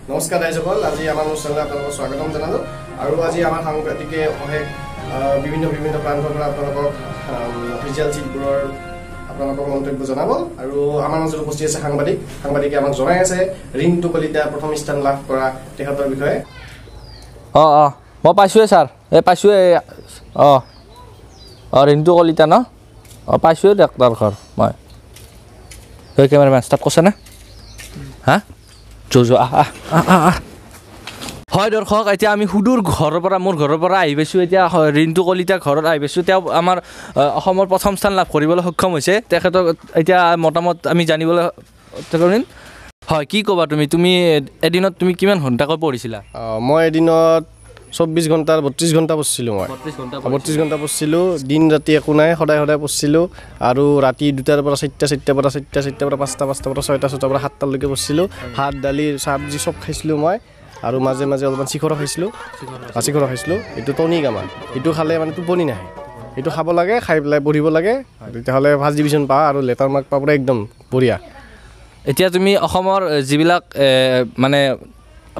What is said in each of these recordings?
নমস্কাৰ ৰাইজসকল, আজি আমাৰ অনুষ্ঠানলৈ আপোনালোকক স্বাগতম জনালোঁ। আৰু আজি আমাৰ সাংবাদিকে অশেষ বিভিন্ন প্ৰান্তৰ পৰা আপোনালোকক অফিচিয়েল চিটবোৰৰ আপোনালোকক মন্তব্য জনাব। আৰু আমাৰ মাজত উপস্থিত আছে সাংবাদিকে আমাক জনাই আছে ৰিণ্টু কলিতা প্ৰথম স্থান লাভ কৰা তেখেতৰ বিষয়ে। মই পাইছোঁৱে ছাৰ, পাইছোঁৱে। ৰিণ্টু কলিতা ন? পাইছোঁৱে ডাক্তৰ ঘৰ মই। কেমেৰামেন ষ্টাৰ্ট কৰিছে নে? হা হয় দৰ্শক, এতিয়া আমি সুদূৰ ঘৰৰ পৰা মোৰ ঘৰৰ পৰা আহি পাইছোঁ। এতিয়া ৰিণ্টু কলিতাৰ ঘৰত আহি পাইছোঁ। তেওঁ আমাৰ অসমৰ প্ৰথম স্থান লাভ কৰিবলৈ সক্ষম হৈছে। তেখেতক এতিয়া মতামত আমি জানিবলৈ কৰিম। হয়, কি ক'বা তুমি এদিনত তুমি কিমান ঘণ্টাকৈ পঢ়িছিলা? মই এদিনত 24 ঘণ্টাৰ 32 ঘণ্টা পঢ়িছিলোঁ। মই 32 ঘণ্টা পঢ়িছিলোঁ, দিন ৰাতি একো নাই, সদায় পঢ়িছিলোঁ। আৰু ৰাতি 2টাৰ পৰা 4টা, 4টাৰ পৰা 5টা, 5টাৰ পৰা 6টা, 6টাৰ পৰা 7টালৈকে পঢ়িছিলোঁ। ভাত দালি চব্জি চব খাইছিলোঁ মই। আৰু মাজে মাজে অলপমান চিখৰো খাইছিলোঁ। এইটো টনিক আমাৰ, এইটো খালে মানে টোপনি নাহে। এইটো খাব লাগে, খাই পেলাই পঢ়িব লাগে, তেতিয়াহ'লে ফাৰ্ষ্ট ডিভিজন পা আৰু লেটাৰ মাৰ্ক পাবলৈ একদম বঢ়িয়া। এতিয়া তুমি অসমৰ যিবিলাক মানে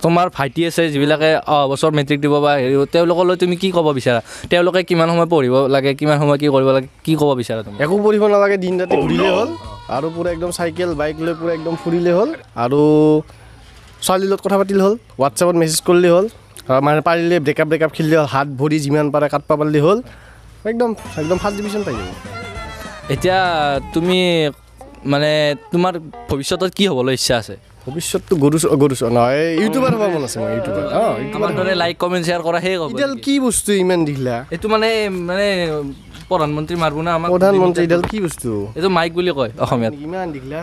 তোমাৰ ভাইটি আছে যিবিলাকে বছৰ মেট্ৰিক দিব বা হেৰি, তেওঁলোকলৈ তুমি কি ক'ব বিচাৰা? তেওঁলোকে কিমান সময় পঢ়িব লাগে, কিমান সময় কি কৰিব লাগে, কি ক'ব বিচাৰা তুমি? একো পঢ়িব নালাগে, দিন ৰাতি ঘূৰিলেই হ'ল। আৰু পূৰা একদম চাইকেল বাইক লৈ পূৰা একদম ফুৰিলেই হ'ল। আৰু ছোৱালীৰ লগত কথা পাতিলে হ'ল, হোৱাটছএপত মেছেজ কৰিলেই হ'ল। মানে পাৰিলে ব্ৰেকআপ খেলিলে হ'ল, হাত ভৰি যিমান পাৰে কাটব পাৰিলে হ'ল, একদম ফাৰ্ষ্ট ডিভিজন পাই যাব। এতিয়া তুমি মানে তোমাৰ ভৱিষ্যতত কি হ'বলৈ ইচ্ছা আছে? ভৱিষ্যতটো গৰু নহয়, ইউটিউবাৰ হ'ব মন আছে। মই ইউটিউবাৰ লাইক কমেণ্ট শ্বেয়াৰ কৰা সেই এইডাল কি বস্তু ইমান দিলা? এইটো মানে প্ৰধানমন্ত্ৰী মাৰিব না আমাক। প্ৰধানমন্ত্ৰী এইডাল কি বস্তু? এইটো মাইক বুলি কয় অসমীয়াত। ইমান দিলা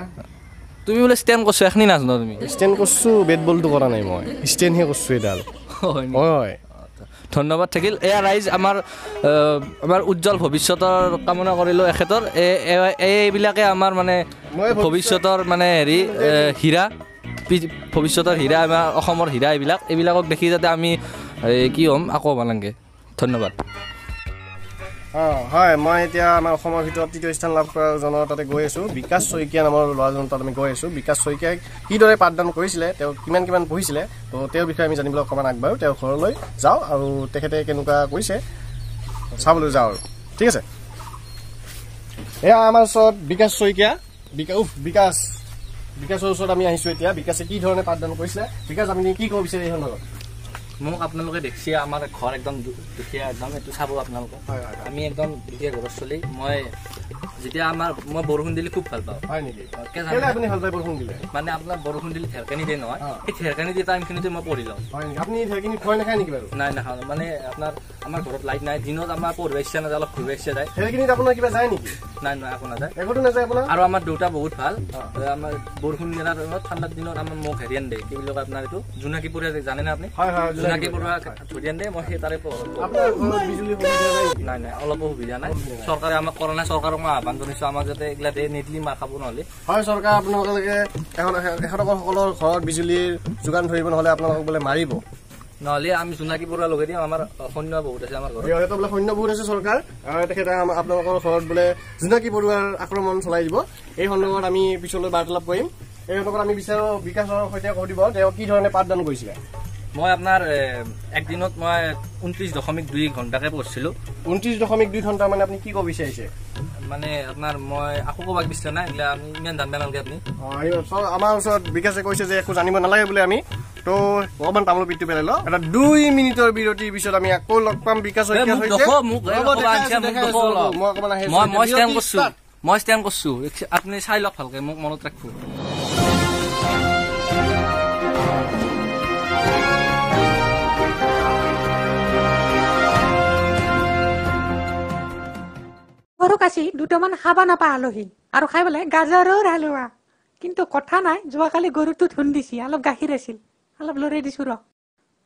তুমি বোলে ষ্টেণ্ড কৰিছোঁ, এখনি নাজানো তুমি? ষ্টেণ্ড কৰিছোঁ, বেট বলটো কৰা নাই মই, ষ্টেণ্ডহে কৰিছোঁ এইডাল। হয়, ধন্যবাদ থাকিল। এয়া ৰাইজ আমাৰ উজ্জ্বল ভৱিষ্যতৰ কামনা কৰিলোঁ এখেতৰ। এইবিলাকে আমাৰ মানে ভৱিষ্যতৰ মানে হেৰি ভৱিষ্যতৰ হীৰা, আমাৰ অসমৰ হীৰা। এইবিলাকক দেখি যাতে আমি কি হ'ম আকৌ হ'ব লাগে। ধন্যবাদ। হয়, মই এতিয়া আমাৰ অসমৰ ভিতৰত তৃতীয় স্থান লাভ কৰা জনৰ তাতে গৈ আছোঁ। বিকাশ শইকীয়া নামৰ ল'ৰাজনৰ তাত আমি গৈ আছোঁ। বিকাশ শইকীয়াই কিদৰে পাঠদান কৰিছিলে, তেওঁ কিমান পঢ়িছিলে, তো তেওঁৰ বিষয়ে আমি জানিবলৈ অকণমান আগবাঢ়োঁ। তেওঁৰ ঘৰলৈ যাওঁ আৰু তেখেতে কেনেকুৱা কৰিছে চাবলৈ যাওঁ আৰু। ঠিক আছে, এয়া আমাৰ ওচৰত বিকাশ শইকীয়া। বিকাশৰ ওচৰত আমি আহিছোঁ এতিয়া। বিকাশে কি ধৰণে পাঠদান কৰিছিলে, বিকাশ আপুনি কি ক'ব বিচাৰে এই সন্দৰ্ভত? মোক আপোনালোকে দেখিছে, আমাৰ ঘৰ একদম দুখীয়া, একদম এইটো চাব আপোনালোকে। আমি একদম দুখীয়া ঘৰৰ চলি। মই বৰষুণ দিলে খুব ভাল পাওঁ। হয় নেকি? আপুনি ভাল পায় বৰষুণ দিলে? মানে আপোনাৰ বৰষুণ দিলে ঢেৰকানি দিয়ে নহয়, সেই ঢেৰকানি দিয়ে টাইমখিনিতে মই পঢ়ি লওঁ। হয় নেকি? আপুনি ঢেৰকানি ভয় নাখায় নেকি বাৰু? নাই, নাখাওঁ। মানে আমাৰ ঘৰত লাইট নাই, দিনত আমাৰ পঢ়িব ইচ্ছা নাযায়, অলপ ঘূৰিব ইচ্ছা যায়। ঢেৰকানিত আপোনাৰ কিবা যায় নেকি? নাই, একো নাযায়। একোতো নাযায় আপোনাৰ? আৰু আমাৰ দেউতা বহুত ভাল। আমাৰ বৰষুণ দিনৰ দিনত, ঠাণ্ডাৰ দিনত আমাৰ মোক হেৰিয়ান দিয়ে, কি বুলি কয় আপোনাৰ এইটো জোনাকী পৰুৱা, জানে না আপুনি? জোনাকী পৰুৱা ধৰিয়ান দিয়ে, মই সেই তাৰে নাই, অলপো সুবিধা নাই। চৰকাৰে আমাক কৰা নাই। চৰকাৰক মই আহ্বান জনাইছোঁ, আমাক যাতে এইগিলা দিয়ে, নিদিলি মাৰ খাব নহ'লে। হয়, চৰকাৰ আপোনালোকে এখেতসকলৰ ঘৰত বিজুলীৰ যোগান ধৰিব, নহ'লে আপোনালোকক বোলে মাৰিব। নহ'লে আমি জোনাকী পৰুৱা লগাই দিম। আমাৰ সৈন্য বহুত আছে, আমাৰ ঘৰত বোলে সৈন্য বহুত আছে। চৰকাৰ তেখেতে আপোনালোকৰ ঘৰত বোলে জোনাকী পৰুৱাৰ আক্ৰমণ চলাই দিব। এই সন্দৰ্ভত আমি পিছলৈ বাৰ্তালাপ কৰিম। এই সন্দৰ্ভত আমি বিচাৰোঁ বিকাশৰ সৈতে কৈ দিব তেওঁ কি ধৰণে পাঠদান কৰিছিলে। মই আপোনাৰ একদিনত মই 29.2 ঘণ্টাকে পঢ়িছিলোঁ। 29.2 ঘণ্টা মানে আপুনি কি ক'ব বিচাৰিছে? মানে আপোনাৰ মই আকৌ ক'ব বিচাৰা নাই, এইবিলাক আমি ইমান জানিব নালাগে আপুনি। আমাৰ ওচৰত বিকাশে কৈছে যে একো জানিব নালাগে বোলে আমি। তো অকণমান তামোল পিঠটো পেলাই লওঁ। এটা 2 মিনিটৰ বিৰতিৰ পিছত আমি আকৌ লগ পাম বিকাশ শইকীয়াৰ সৈতে। মই ষ্টেণ্ড কৰিছোঁ, আপুনি চাই লওক ভালকে, মোক মনত ৰাখিব। সৰু কাচি দুটামান খাবা নাপা আলহী, আৰু খাই পেলাই গাজৰৰ হালোৱা। কিন্তু কথা নাই, যোৱাকালি গৰুটো ধুন দিছি, অলপ গাখীৰ আছিল, অলপ লৰাই দিছো ৰ,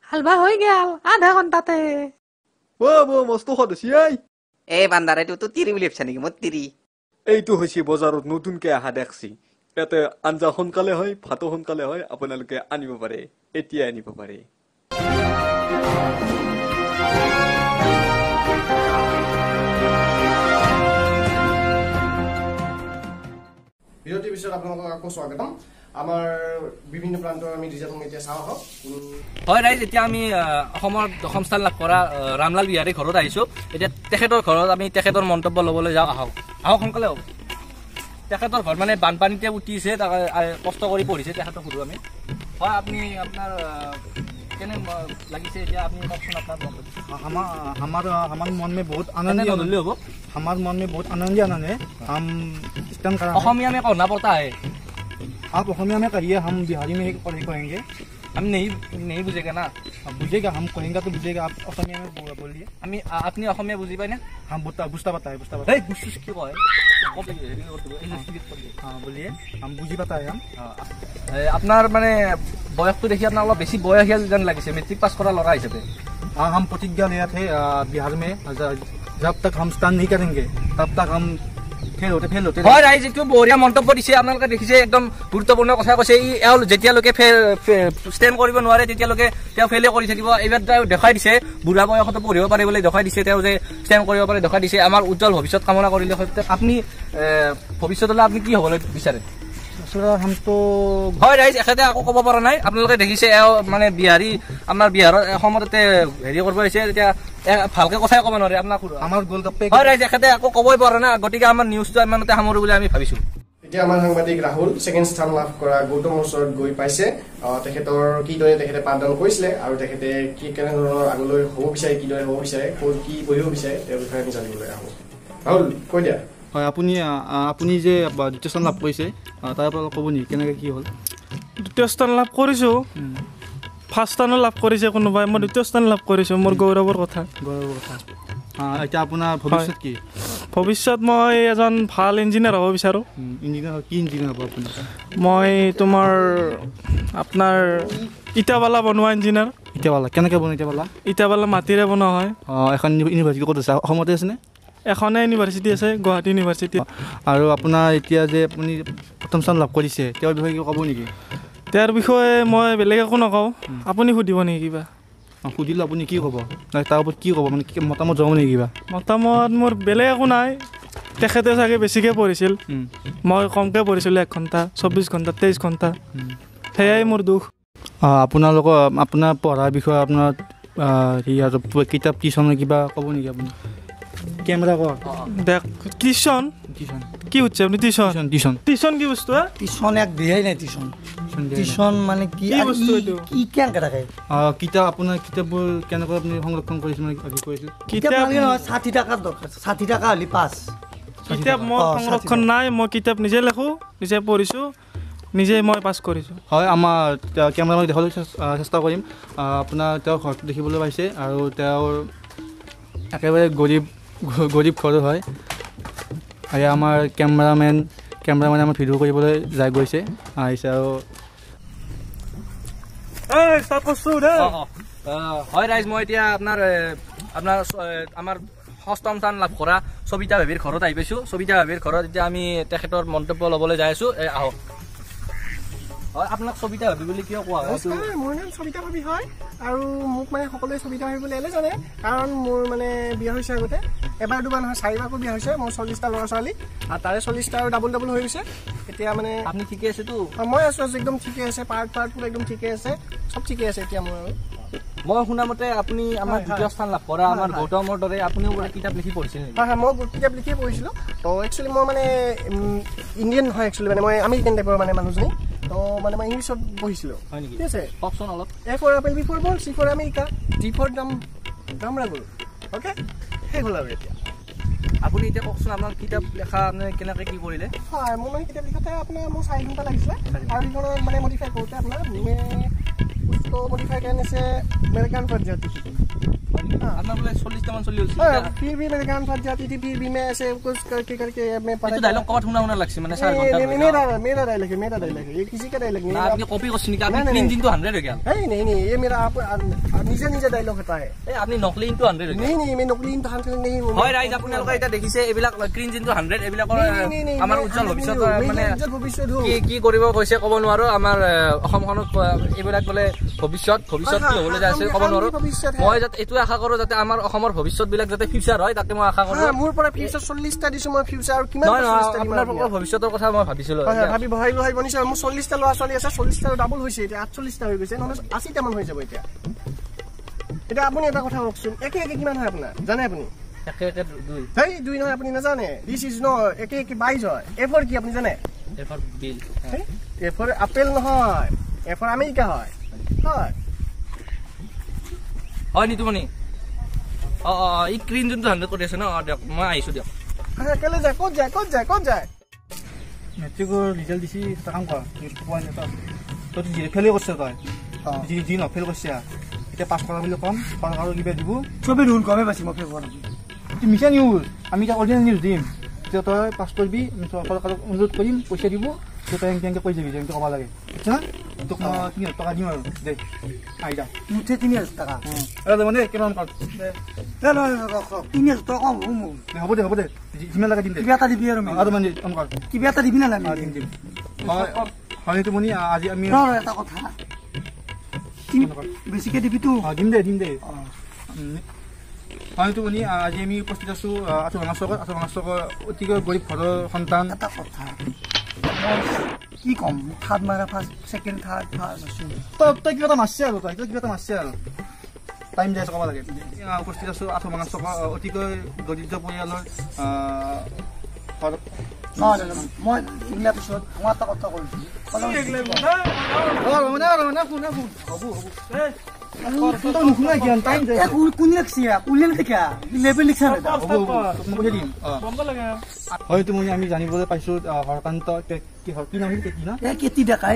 হালবা হৈ গেল আধা ঘণ্টাতে। মস্ত সোৱাদ হৈছে। এই বান্দাৰ এইটো তিৰি বুলি ভাবছা নেকি? মোৰ তিৰি এইটো হৈছে বজাৰত নতুনকে অহা দেখছি। ইয়াতে আঞ্জা সোনকালে হয়, ভাতো সোনকালে হয়। আপোনালোকে আনিব পাৰে, এতিয়া আনিব পাৰে। বিৰতিৰ পিছত আপোনালোকক আকৌ স্বাগতম। আমাৰ বিভিন্ন প্ৰান্তৰ আমি ৰিজাল্ট এতিয়া চাওঁ আহক। হয় ৰাইজ, এতিয়া আমি অসমৰ দশম স্থান লাভ কৰা ৰামলাল বিহাৰী ঘৰত আহিছোঁ। এতিয়া তেখেতৰ ঘৰত আমি তেখেতৰ মন্তব্য ল'বলৈ যাওঁ। আহক সোনকালে হওক। তেখেতৰ ঘৰ মানে বানপানীতে উঠিছে, তাক কষ্ট কৰি পঢ়িছে, তেখেতক সুধো আমি। হয়, আপুনি আপোনাৰ কেনে লাগিছে এতিয়া আপুনি কওকচোন আপোনাৰ हमारे मन में बहुत आनंद হ'ব। हमारे मन में बहुत आनंद है। हम स्टैंड करा অসমীয়া में कहना पड़ता है, आप असमिया में कहिए, हम बिहारी में कहेंगे। हम नहीं बुझेगा ना, बुझेगा, हम कहेंगे तो बुझेगा। आप असमिया में बोलिए। আমি আপনি অসমীয়া বুজি পাই না? हम बुझता बताए এই বুঝছিস কি কয়? हाँ बोलिए, हम बुझी बताए। हम আপনার মানে বয়সটো দেখি আপনার অলপ বেছি বয়সীয়া যেন লাগিছে, মেট্ৰিক পাছ কৰা ল'ৰা হিচাপে। हाँ, हम प्रतिज्ञा लिए थे बिहार में, जब तक हम स्टैंड नहीं करेंगे तब तक हम फेल होते হয় ৰাইজ, এইটো বঢ়িয়া মন্তব্য দিছে আপোনালোকে, দেখিছে একদম গুৰুত্বপূৰ্ণ কথা কৈছে। এওঁ যেতিয়ালৈকে ষ্টেণ্ড কৰিব নোৱাৰে তেতিয়ালৈকে তেওঁ ফেইলে কৰি থাকিব। এইবাৰ তেওঁ দেখাই দিছে বুঢ়া বয়সতো পঢ়িব পাৰে বুলি দেখাই দিছে, তেওঁ যে ষ্টেণ্ড কৰিব পাৰে দেখাই দিছে। আমাৰ উজ্জ্বল ভৱিষ্যত কামনা কৰিলে। আপুনি ভৱিষ্যতলৈ আপুনি কি হ'বলৈ বিচাৰে? हम तो হয় ৰাইজ, এখেতে আকৌ ক'ব পৰা নাই। আপোনালোকে দেখিছে এওঁ মানে বিহাৰী, আমাৰ বিহাৰৰ অসমতে হেৰি কৰিব আহিছে, তেতিয়া ভালকে কথাই ক'ব নোৱাৰে আপোনাক। हमारे गोलगप्पे হয় ৰাইজ, এখেতে আকৌ ক'বই পৰা নাই। গতিকে আমাৰ নিউজটো ইমানতে সামৰো বুলি আমি ভাবিছোঁ। এতিয়া আমাৰ সাংবাদিক ৰাহুল ছেকেণ্ড স্থান লাভ কৰা গৌতমৰ ওচৰত গৈ পাইছে। তেখেতৰ কিদৰে তেখেতে পাঠদান কৰিছিলে আৰু তেখেতে কি কেনেধৰণৰ আগলৈ হ'ব বিচাৰে, কিদৰে হ'ব বিচাৰে, ক'ত কি পঢ়িব বিচাৰে, তেওঁৰ বিষয়ে আমি জানিবলৈ আহোঁ। ৰাহুল, কৈ দিয়া। হয়, আপুনি যে দ্বিতীয় স্থান লাভ কৰিছে, তাৰ পৰা ক'ব নেকি কেনেকৈ কি হ'ল? দ্বিতীয় স্থান লাভ কৰিছোঁ, ফাৰ্ষ্ট স্থানো লাভ কৰিছে কোনোবাই, মই দ্বিতীয় স্থান লাভ কৰিছোঁ। মোৰ গৌৰৱৰ কথা। এতিয়া আপোনাৰ ভৱিষ্যত কি? ভৱিষ্যত মই এজন ভাল ইঞ্জিনিয়াৰ হ'ব বিচাৰোঁ। ইঞ্জিনিয়াৰ, কি ইঞ্জিনিয়াৰ হ'ব আপুনি? মই তোমাৰ আপোনাৰ ইটাবালা বনোৱা ইঞ্জিনিয়াৰ। ইটাবালা কেনেকৈ বনায়? ইটাবালা মাটিৰে বনোৱা হয়। এখন ইউনিভাৰ্চিটি ক'ত আছে? অসমতে আছেনে? এখনে ইউনিভাৰ্চিটি আছে, গুৱাহাটী ইউনিভাৰ্চিটি। আৰু আপোনাৰ এতিয়া যে আপুনি প্ৰথম স্থান লাভ কৰিছে, তেওঁৰ বিষয়ে কিবা ক'ব নেকি? তেওঁৰ বিষয়ে মই বেলেগ একো নকওঁ, আপুনি সুধিব নেকি কিবা? সুধিলোঁ, আপুনি কি ক'ব? তাৰ ওপৰত কি ক'ব, মানে মতামত জনাব নেকি কিবা? মতামত মোৰ বেলেগ একো নাই। তেখেতে চাগে বেছিকৈ পঢ়িছিল, মই কমকৈ পঢ়িছিলোঁ। 1 ঘণ্টা, 24 ঘণ্টা, 23 ঘণ্টা, সেয়াই মোৰ দুখ। আপোনাৰ পঢ়াৰ বিষয়ে আপোনাৰ কিতাপ টিউশ্যন কিবা ক'ব নেকি আপুনি? কেমেৰা কৰ দেখ। টিউশ্যন কি হচ্ছে আপনি? টিউশ্যন কি বস্তু? টিউশ্যন এক দিয়াই নাই। টিউশ্যন মানে কি বস্তু? এইটো কি কেনেকৈ থাকে? কিতাপ, আপোনাৰ কিতাপবোৰ কেনেকৈ আপুনি সংৰক্ষণ কৰিছে মানে কৰিছিল? কিতাপ লাগে নহয়, 60 টকাৰ দৰকাৰ। 60 টকা হ'লে পাছ। কিতাপ মোৰ সংৰক্ষণ নাই। মই কিতাপ নিজে লিখোঁ, নিজে পঢ়িছোঁ, নিজে মই পাছ কৰিছোঁ। হয়, আমাৰ কেমেৰামেন দেখাবলৈ চেষ্টা কৰিম। আপোনাৰ তেওঁৰ ঘৰটো দেখিবলৈ পাইছে, আৰু তেওঁৰ একেবাৰে গৰীব ঘৰ হয়। আৰু আমাৰ কেমেৰামেনে আমাৰ ভিডিঅ' কৰিবলৈ গৈছে আহিছে। আৰু হয় ৰাইজ, মই এতিয়া আপোনাৰ আমাৰ ষষ্ঠম স্থান লাভ কৰা সবিতা ভাবিৰ ঘৰত আহি পাইছোঁ। সবিতা ভাবিৰ ঘৰত এতিয়া আমি তেখেতৰ মন্তব্য ল'বলৈ যাই আছোঁ। আহক। হয়, আপোনাক সবিতা ভাবি বুলি কিয় কোৱা হয়? মোৰ নাম সবিতা ভাবি হয়, আৰু মোক মানে সকলোৱে সবিতা ভাবি বুলি এনে জানে, কাৰণ মোৰ মানে বিয়া হৈছে আগতে, এবাৰ দুবাৰ নহয় 4বাৰকৈ বিয়া হৈছে। মোৰ 40টা ল'ৰা ছোৱালী, আৰু তাৰে 40টা আৰু ডাবল হৈ গৈছে। এতিয়া মানে আপুনি ঠিকে আছেতো? মই আছোঁ একদম ঠিকে আছে, পাৰ্ট একদম ঠিকে আছে, চব ঠিকে আছে এতিয়া মোৰ। আৰু মই শুনা মতে আপুনি আমাৰ দ্বিতীয় স্থান লাভ কৰা আমাৰ গৌতমৰ দৰে আপুনিও বোলে কিতাপ লিখি পঢ়িছিল? হয়, মই কিতাপ লিখিয়ে পঢ়িছিলোঁ। তো একচুৱেলি মই মানে ইণ্ডিয়ান নহয়, একচুৱেলি মানে মই আমেৰিকান টাইপৰ মানে মানুহজনী। তো মানে মই ইংলিছত পঢ়িছিলোঁ। হয় নেকি? ঠিক আছে, কওকচোন অলপ। A for apple, B for ball, C for America, D for Damragul. Okay, সেই হ'ল আৰু এতিয়া। আপুনি এতিয়া কওকচোন আপোনাৰ কিতাপ লেখা আপুনি কেনেকৈ কি কৰিলে? হয়, মোৰ মানে কিতাপ লিখোঁতে আপোনাৰ মোৰ 4 ঘণ্টা লাগিছিলে, আৰু সেইখনত মানে মডিফাই কৰোঁতে আপোনাৰ उसको मॉडिफाई करने से मेरे कान फट जाती थी। আপনার বলে 40টা মান চলি হইছে। फिर भी मेरे कान फट जाती थी, फिर भी मैं ऐसे कुछ करके मैं पढ़ा। तो डायलॉग कब শুনা লাগছে মানে 4 ঘন্টা। मेरा डायलॉग है, ये किसी का डायलॉग नहीं है। आपने कॉपी করছেন কি? আপনি ক্লিন ইনটু 100 हो गया? नहीं, ये मेरा आप নিজে डायलॉग होता है। আপনি নকলি ইনটু 100 हो गया? नहीं, मैं নকলি ইনটু 100 नहीं हूं। হয় রাইজ, আপোনালোকে এটা দেখিছে এইবিলাক ক্লিন ইনটু 100 এইবিলাকৰ আমাৰ উজ্জ্বল ভৱিষ্যত মানে কি কৰিব কৈছে ক'ব নোৱাৰো। আমাৰ অসমখনত এইবিলাক বলে ভৱিষ্যত কি হ'বলৈ যাইছে ক'ব নোৱাৰো। মই এইটো আশা কৰোঁ যাতে আমাৰ অসমৰ ভৱিষ্যতবিলাক যাতে ফিউচাৰ হয় তাকে মই আশা কৰোঁ। মোৰ পৰা ফিউচাৰ 40টা দিছোঁ মই ফিউচাৰ আৰু কিমান আপোনালোকৰ ভৱিষ্যতৰ কথা মই ভাবিছিলোঁ। ভাবি বহাই বনিছোঁ মোৰ 40টা ল'ৰা ছোৱালী আছে 40টা ডাবল হৈছে এতিয়া 48টা হৈ গৈছে নহ'লে 80টা মান হৈ যাব এতিয়া। এতিয়া আপুনি এটা কথা কওকচোন একে কিমান হয় আপোনাৰ জানে আপুনি? একে 2 হেই 2 নহয় আপুনি নাজানে দিছ ইজ ন একে 22 হয়। এফৰ কি আপুনি জানে? এফৰ বিল এফৰ আপেল নহয় এফৰ আমেৰিকা হয় হয় হয় নিতুমণি এই ক্ৰীম যোনটো 100 কৰি আছে ন দিয়ক মই আহিছোঁ দিয়ক। কেলে যায় ক'ত যায় মেট্ৰিকৰ ৰিজাল্ট দিছি এটা কাম কৰ তই যি ফেইল কৰিছ তই যি নফেইল কৰিছে এতিয়া পাছ কৰা বুলি ক'ম চৰকাৰৰ কিবা দিব চবেই ৰুল গমে পাইছে মই ফেইল কৰা মিছা নিউজ আমি এতিয়া অৰিজিনেল নিউজ দিম তেতিয়া তই পাছ কৰিবি চৰকাৰক অনুৰোধ কৰিম পইচা দিব তই এনেকৈ কৈ যাবি যেনেকৈ ক'ব লাগে আচ্ছা তোক মই 3,000 টকা দিম আৰু দে আহি যা মুঠে 3,000 টকা মানে কিমান কৰ 3,000 টকা হ'ব দে যিমান লাগে দিম দে কিবা এটা দিবি আৰু মানে কিবা এটা দিবি না দিম হয় তুমনি আজি আমি এটা কথা বেছিকে দিবিতো দিম দে হয় তুমনি আজি আমি উপস্থিত আছোঁ আঠুৱাঙা চকৰ অতিকৈ গৰীব ঘৰৰ সন্তান এটা কথা কি কম থাৰ্ড মাৰা ফাৰ্ষ্ট ছেকেণ্ড থাৰ্ড তই কিবা এটা মাৰছে আৰু টাইম যায় ক'ব লাগে উপস্থিত আছোঁ আঠুৱাঙা চকৰ অতিকৈ দৰিদ্ৰ পৰিয়ালৰ মই এইগিলা পিছত মই এটা কথা কৈছোঁ আমি জানিবলৈ পাইছোঁ হৰকান্ত কি নাম কেতি ডেকা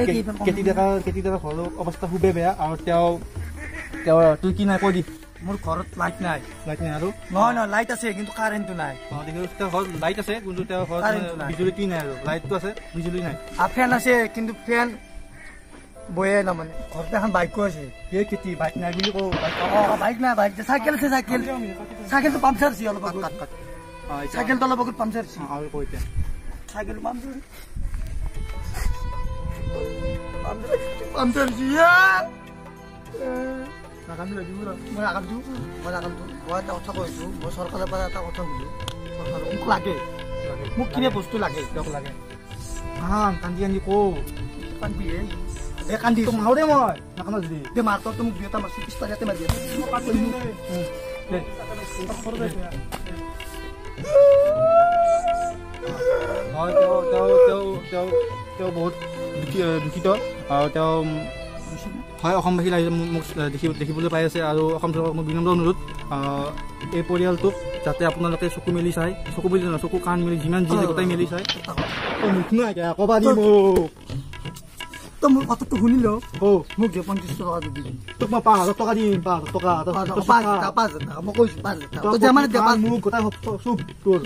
ঘৰৰ অৱস্থা খুবেই বেয়া আৰু তেওঁ তোৰ কি নাই কৈ দি মোৰ ঘৰত লাইট নাই আৰু নহয় লাইট আছে কিন্তু কাৰেণ্টটো নাই তেওঁৰ ঘৰত লাইট আছে কিন্তু তেওঁৰ ঘৰত বিজুলী নাই আৰু লাইটটো আছে বিজুলী নাই আৰু ফেন আছে কিন্তু ফেন বয়ে না মানে ঘৰতে এখন বাইকো আছে সেই খেতি বাইক নাই বুলি কওঁ বাইক নাই চাইকেল আছে চাইকেলটো পামচাৰ আছে অলপ চাইকেলটো অলপ আগত পামচাৰ আছে আৰু কৈ এতিয়া চাইকেলটো পামচাৰ মই এটা কথা কৈছোঁ মই চৰকাৰৰ পৰা এটা কথা সুধোঁ মোক লাগে মোক কিবা বস্তু লাগে কান্দি কওঁ কান্দি মাৰো দে মই নাকান্দা যদি দে মাৰ তই মোক 2টা মাৰছি পিছপাৰীয়াতে মাৰি হয় তেওঁ বহুত দুখিত আৰু তেওঁ হয় অসমবাসী ৰাইজে মোক দেখিবলৈ পাই আছে আৰু অসম চৰকাৰক মোৰ বিনম্ৰ অনুৰোধ এই পৰিয়ালটোক যাতে আপোনালোকে চকু মেলি চাই চকু মেলি নহয় চকু কাণ মেলি যিমান যি গোটাই মেলি চাই মুখ নাই ক'বা দি তই মোৰ কথাটো শুনিল মোক যে 35 টকা দিবি তোক মই 5,000 টকা দিম 5,000 টকা মই কৈছোঁ 5,000 টকা মোক গোটাই চুপ তোৰ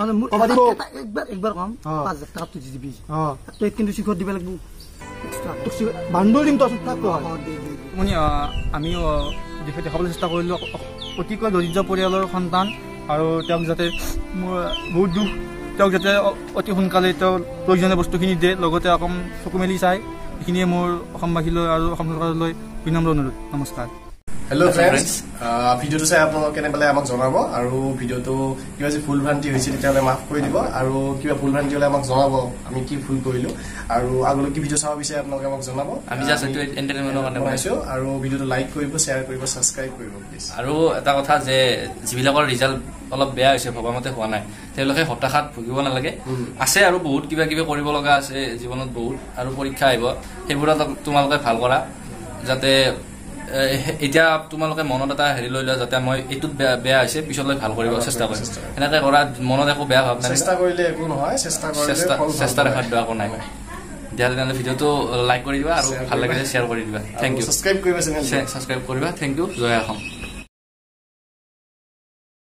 একবাৰ কম 5,000 টকা তুই দিবি তই কিন্তু শিখৰ দিব লাগিব বান্ধো দিম তই মানে আমি দেখাবলৈ চেষ্টা কৰিলোঁ অতিকৈ দৰিদ্ৰ পৰিয়ালৰ সন্তান আৰু তেওঁক যাতে মোৰ বহুত দুখ তেওঁক যাতে অতি সোনকালে তেওঁ প্ৰয়োজনীয় বস্তুখিনি দিয়ে লগতে অকণ চকু মেলি চাই এইখিনিয়ে মোৰ অসমবাসীলৈ আৰু অসম চৰকাৰলৈ বিনম্ৰ অনুৰোধ নমস্কাৰ হেল্ল' ফ্ৰেণ্ডছ ভিডিঅ'টো চাই আপোনালোকে কেনে পালে আমাক জনাব আৰু ভিডিঅ'টো কিবা যদি ভুল ভ্ৰান্তি হৈছে তেতিয়াহ'লে মাফ কৰি দিব আৰু কিবা ভুল ভ্ৰান্তি হ'লে আমাক জনাব আমি কি ভুল কৰিলোঁ আৰু আগলৈ কি ভিডিঅ' চাব বিচাৰে আপোনালোকে আমাক জনাব আমি জাষ্ট এইটো এণ্টাৰটেইনমেণ্টৰ কাৰণে বনাইছোঁ আৰু ভিডিঅ'টো লাইক কৰিব শ্বেয়াৰ কৰিব ছাবস্ক্ৰাইব কৰিব প্লিজ আৰু এটা কথা যে যিবিলাকৰ ৰিজাল্ট অলপ বেয়া হৈছে ভবামতে হোৱা নাই তেওঁলোকে হতাশাত ভুগিব নালাগে আছে আৰু বহুত কিবা কিবি কৰিব লগা আছে জীৱনত বহুত আৰু পৰীক্ষা আহিব সেইবোৰত তোমালোকে ভাল কৰা যাতে এতিয়া তোমালোকে মনত এটা হেৰি লৈ লোৱা যাতে মই এইটোত বেয়া হৈছে পিছলৈ ভাল কৰিব চেষ্টা কৰিম এনেকৈ কৰা মনত একো বেয়া ভাৱ নাই চেষ্টা কৰিলে একো নহয় চেষ্টাৰ সাধ্য একো নাই দিয়া তেনেহ'লে ভিডিঅ'টো লাইক কৰি দিবা আৰু ভাল লাগিলে শ্বেয়াৰ কৰি দিবা থেংক ইউ ছাবস্ক্ৰাইব কৰিবা থেংক ইউ জয় অসম